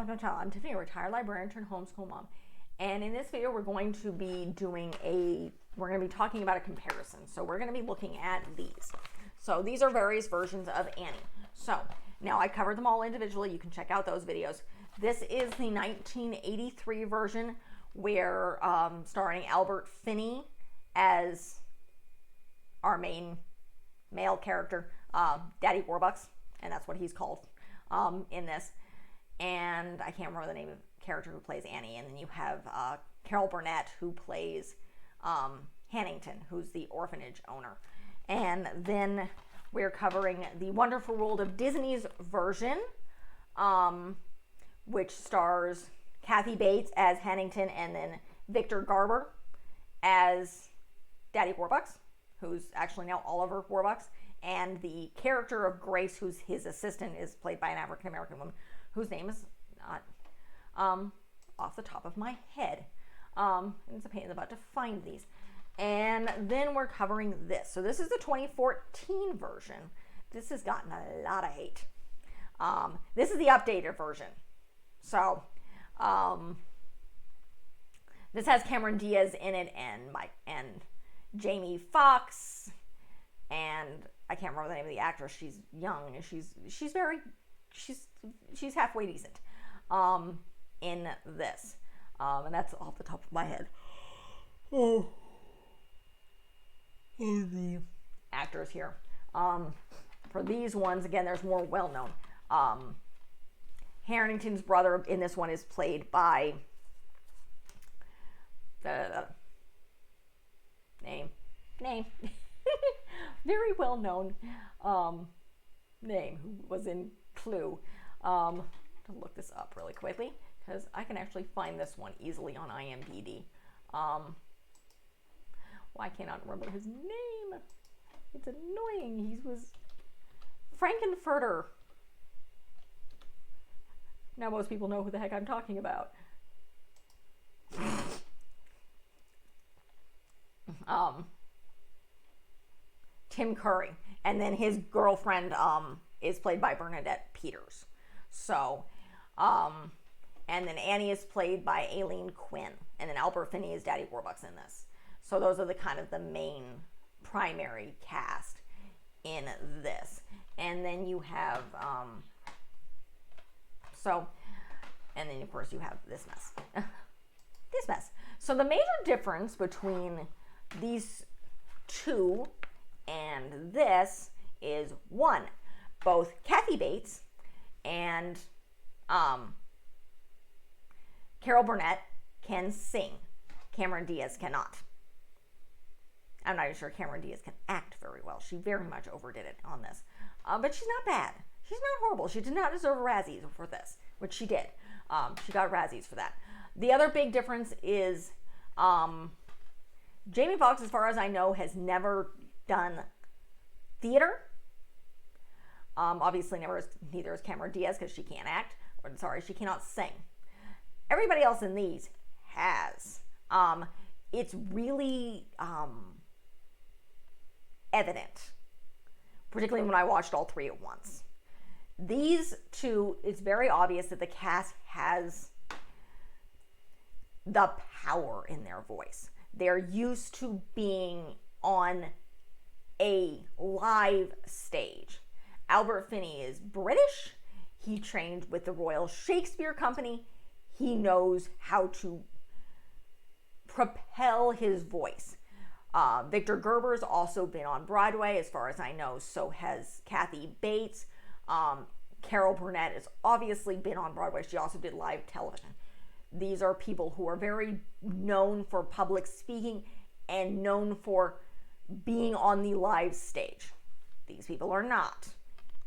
I'm Tiffany, a retired librarian turned homeschool mom. And in this video, we're going to be talking about a comparison. So we're going to be looking at these. So these are various versions of Annie. So now I covered them all individually. You can check out those videos. This is the 1983 version where starring Albert Finney as our main male character, Daddy Warbucks, and that's what he's called in this. And I can't remember the name of the character who plays Annie. And then you have Carol Burnett, who plays Hannington, who's the orphanage owner. And then we're covering the Wonderful World of Disney's version, which stars Kathy Bates as Hannington and then Victor Garber as Daddy Warbucks, who's actually now Oliver Warbucks. And the character of Grace, who's his assistant, is played by an African-American woman whose name is not off the top of my head. It's a pain in the butt to find these. And then we're covering this. So this is the 2014 version. This has gotten a lot of hate. This is the updated version. So this has Cameron Diaz in it and Jamie Foxx, and I can't remember the name of the actress. She's young and she's halfway decent in this, and that's off the top of my head. The actors here for these ones, again, there's more well-known. Harrington's brother in this one is played by name very well-known name, who was in Clue. To look this up really quickly because I can actually find this one easily on imdb. Why can't I remember his name? It's annoying. He was Frankenfurter. Now most people know who the heck I'm talking about. Tim Curry. And then his girlfriend is played by Bernadette Peters. So, and then Annie is played by Aileen Quinn. And then Albert Finney is Daddy Warbucks in this. So those are the kind of the main primary cast in this. And then you have, and then of course you have this mess. This mess. So the major difference between these two and this is one, both Kathy Bates and Carol Burnett can sing. Cameron Diaz cannot. I'm not even sure Cameron Diaz can act very well. She very much overdid it on this. But she's not bad. She's not horrible. She did not deserve a Razzie for this, which she did. She got Razzies for that. The other big difference is Jamie Foxx, as far as I know, has never done theater. Obviously neither is Cameron Diaz because she can't act. She cannot sing. Everybody else in these has. It's really evident, particularly when I watched all three at once. These two, it's very obvious that the cast has the power in their voice. They're used to being on a live stage. Albert Finney is British. He trained with the Royal Shakespeare Company. He knows how to propel his voice. Victor Gerber's also been on Broadway, as far as I know. So has Kathy Bates. Carol Burnett has obviously been on Broadway. She also did live television. These are people who are very known for public speaking and known for being on the live stage. These people are not.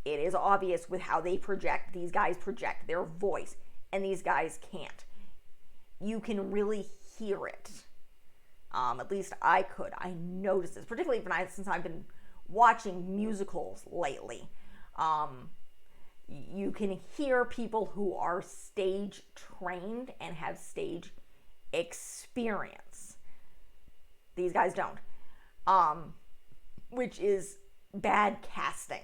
It is obvious with how they project. These guys project their voice, and these guys can't. You can really hear it. At least I could. I noticed this, particularly since I've been watching musicals lately. You can hear people who are stage trained and have stage experience. These guys don't. Which is bad casting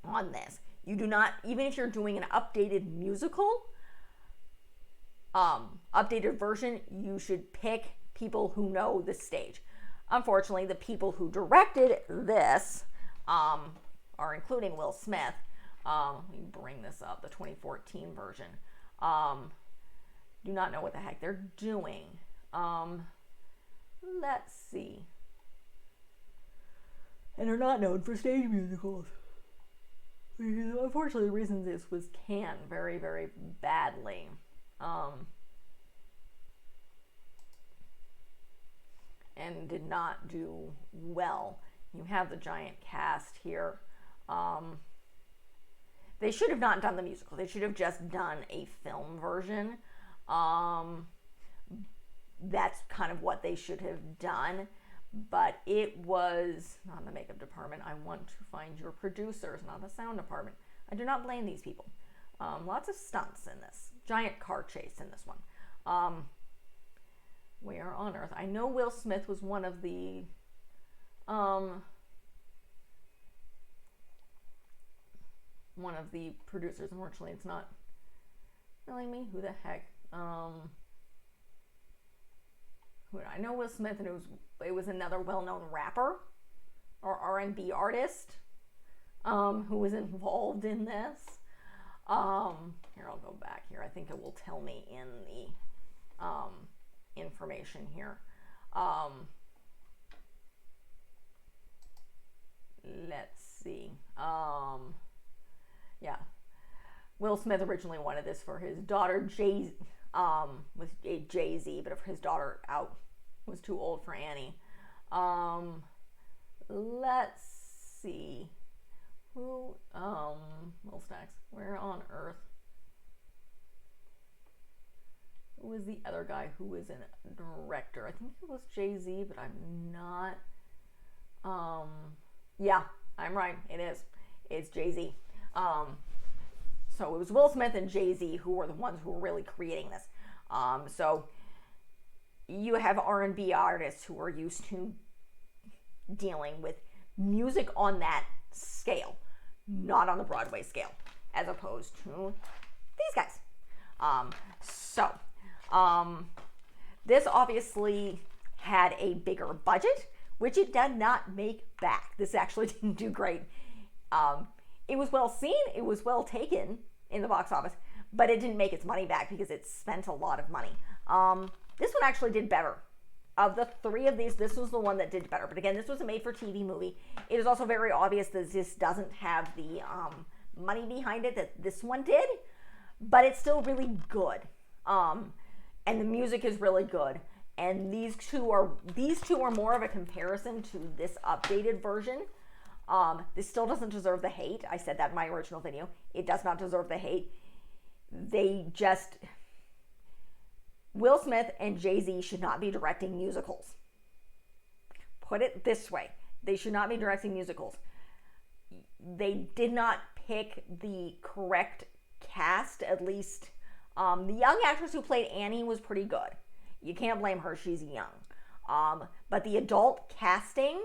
on this. You do not, even if you're doing an updated musical, updated version, you should pick people who know the stage. Unfortunately, the people who directed this are including Will Smith. Let me bring this up, the 2014 version. Do not know what the heck they're doing. Let's see. And are not known for stage musicals. Unfortunately, the reason this was canned very, very badly. And did not do well. You have the giant cast here. They should have not done the musical. They should have just done a film version. That's kind of what they should have done. But it was not the makeup department. I want to find your producers, not the sound department. I do not blame these people. Lots of stunts in this. Giant car chase in this one. Where on earth? I know Will Smith was one of the producers. Unfortunately, it's not telling me who the heck. I know Will Smith, and it was another well-known rapper or R&B artist who was involved in this. Here, I'll go back here. I think it will tell me in the information here. Let's see. Yeah. Will Smith originally wanted this for his daughter with Jay-Z, but his daughter was too old for Annie. Let's see. Who Will Stacks, where on earth? Who was the other guy who was a director? I think it was Jay-Z, but I'm not. Yeah, I'm right. It is. It's Jay-Z. So it was Will Smith and Jay-Z who were the ones who were really creating this. So you have R&B artists who are used to dealing with music on that scale, not on the Broadway scale, as opposed to these guys. This obviously had a bigger budget, which it did not make back. This actually didn't do great. It was well seen, it was well taken in the box office, but it didn't make its money back because it spent a lot of money. This one actually did better. Of the three of these, this was the one that did better. But again, this was a made-for-TV movie. It is also very obvious that this doesn't have the money behind it that this one did, but it's still really good. And the music is really good. And these two are more of a comparison to this updated version. This still doesn't deserve the hate. I said that in my original video. It does not deserve the hate. Will Smith and Jay-Z should not be directing musicals. Put it this way. They should not be directing musicals. They did not pick the correct cast, at least. The young actress who played Annie was pretty good. You can't blame her. She's young. But the adult casting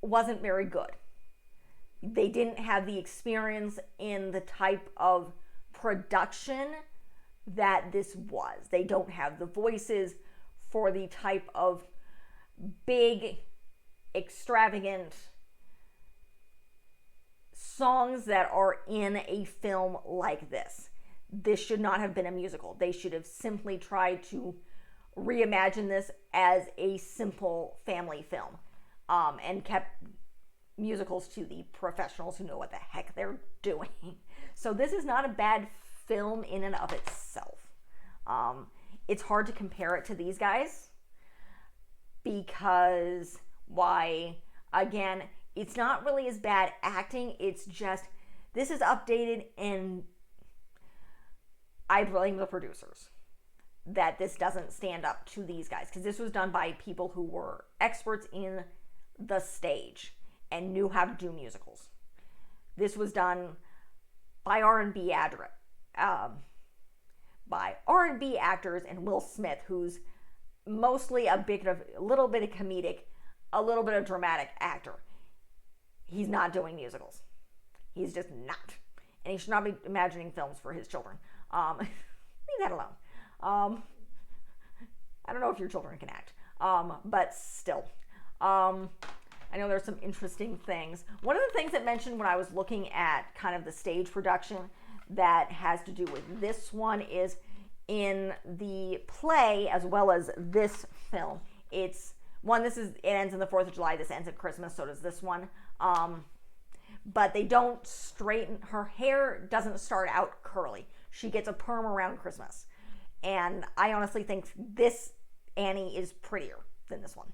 wasn't very good. They didn't have the experience in the type of production that this was. They don't have the voices for the type of big, extravagant songs that are in a film like this. This should not have been a musical. They should have simply tried to reimagine this as a simple family film, and kept musicals to the professionals who know what the heck they're doing. So this is not a bad film in and of itself. It's hard to compare it to these guys because again, it's not really as bad acting. It's just, this is updated, and I blame the producers that this doesn't stand up to these guys, because this was done by people who were experts in the stage and knew how to do musicals. This was done by R&B actors and Will Smith, who's mostly a little bit of comedic, a little bit of dramatic actor. He's not doing musicals. He's just not. And he should not be imagining films for his children. leave that alone. I don't know if your children can act, but still. I know there's some interesting things. One of the things that mentioned when I was looking at kind of the stage production that has to do with this one is in the play as well as this film. It's one, it ends on the 4th of July. This ends at Christmas, so does this one. But they don't straighten, her hair doesn't start out curly. She gets a perm around Christmas. And I honestly think this Annie is prettier than this one.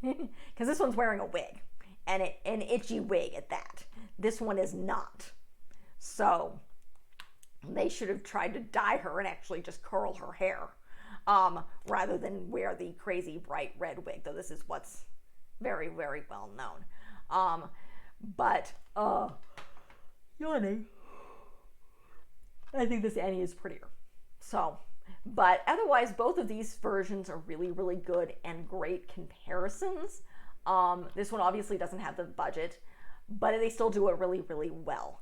Because this one's wearing a wig, and an itchy wig at that. This one is not. So they should have tried to dye her and actually just curl her hair, rather than wear the crazy bright red wig, though this is what's very, very well known. But yawning, I think this Annie is prettier. So, but otherwise, both of these versions are really, really good and great comparisons. This one obviously doesn't have the budget, but they still do it really, really well.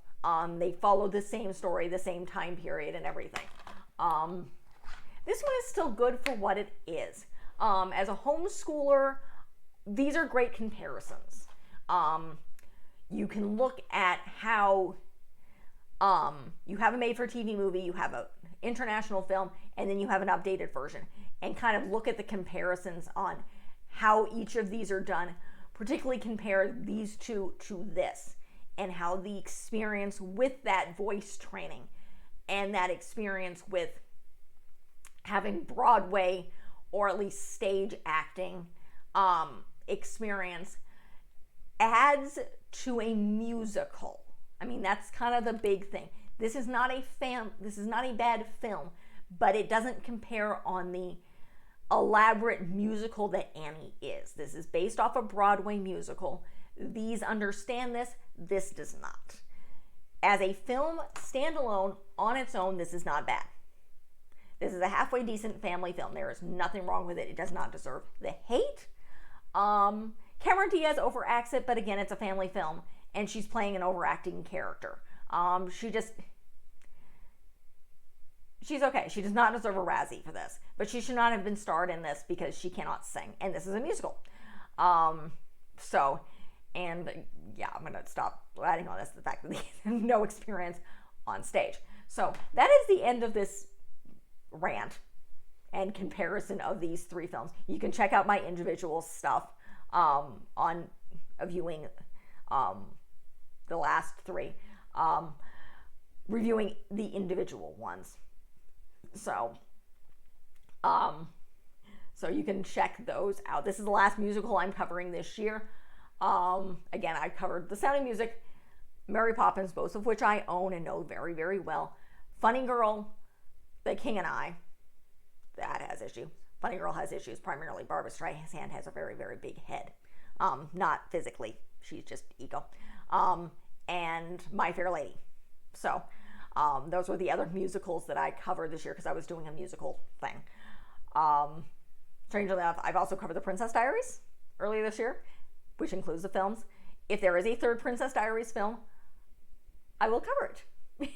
They follow the same story, the same time period and everything. This one is still good for what it is. As a homeschooler, these are great comparisons. You can look at how you have a made-for-TV movie, you have an international film, and then you have an updated version, and kind of look at the comparisons on how each of these are done, particularly compare these two to this, and how the experience with that voice training and that experience with having Broadway or at least stage acting experience adds to a musical. I mean, that's kind of the big thing. This is not a bad film, but it doesn't compare on the elaborate musical that Annie is. This is based off a Broadway musical. These understand this. This does not. As a film standalone on its own, this is not bad. This is a halfway decent family film. There is nothing wrong with it. It does not deserve the hate. Cameron Diaz overacts it, but again, it's a family film, and she's playing an overacting character. She's okay. She does not deserve a Razzie for this, but she should not have been starred in this because she cannot sing, and this is a musical. And yeah, I'm gonna stop adding on this, the fact that they have no experience on stage. So that is the end of this rant and comparison of these three films. You can check out my individual stuff on viewing the last three, reviewing the individual ones. So you can check those out. This is the last musical I'm covering this year. Again, I covered The Sound of Music, Mary Poppins, both of which I own and know very, very well. Funny Girl, The King and I, that has issues. Funny Girl has issues primarily. Barbra Streisand has a very, very big head. Not physically, she's just ego. And My Fair Lady. So those were the other musicals that I covered this year because I was doing a musical thing. Strangely enough, I've also covered The Princess Diaries earlier this year, which includes the films. If there is a third Princess Diaries film, I will cover it.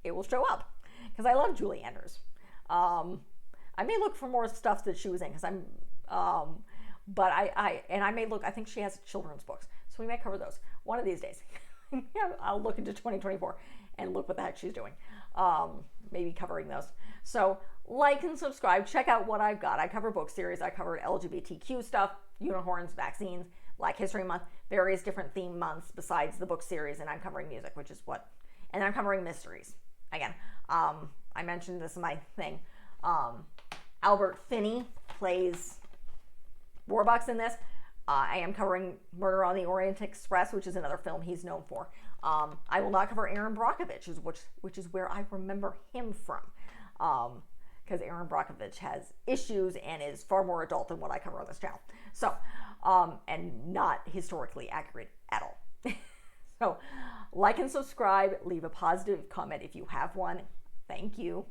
It will show up because I love Julie Andrews. I may look for more stuff that she was in because but I may look. I think she has children's books, so we may cover those one of these days. Yeah, I'll look into 2024 and look what the heck she's doing. Maybe covering those. So like and subscribe. Check out what I've got. I cover book series. I covered LGBTQ stuff, unicorns, vaccines, Black History Month, various different theme months besides the book series, and I'm covering music, which is what, and I'm covering mysteries. Again, I mentioned this in my thing. Albert Finney plays Warbucks in this. I am covering Murder on the Orient Express, which is another film he's known for. I will not cover Aaron Brockovich, which is where I remember him from, because Aaron Brockovich has issues and is far more adult than what I cover on this channel. So, and not historically accurate at all. So, like and subscribe. Leave a positive comment if you have one. Thank you.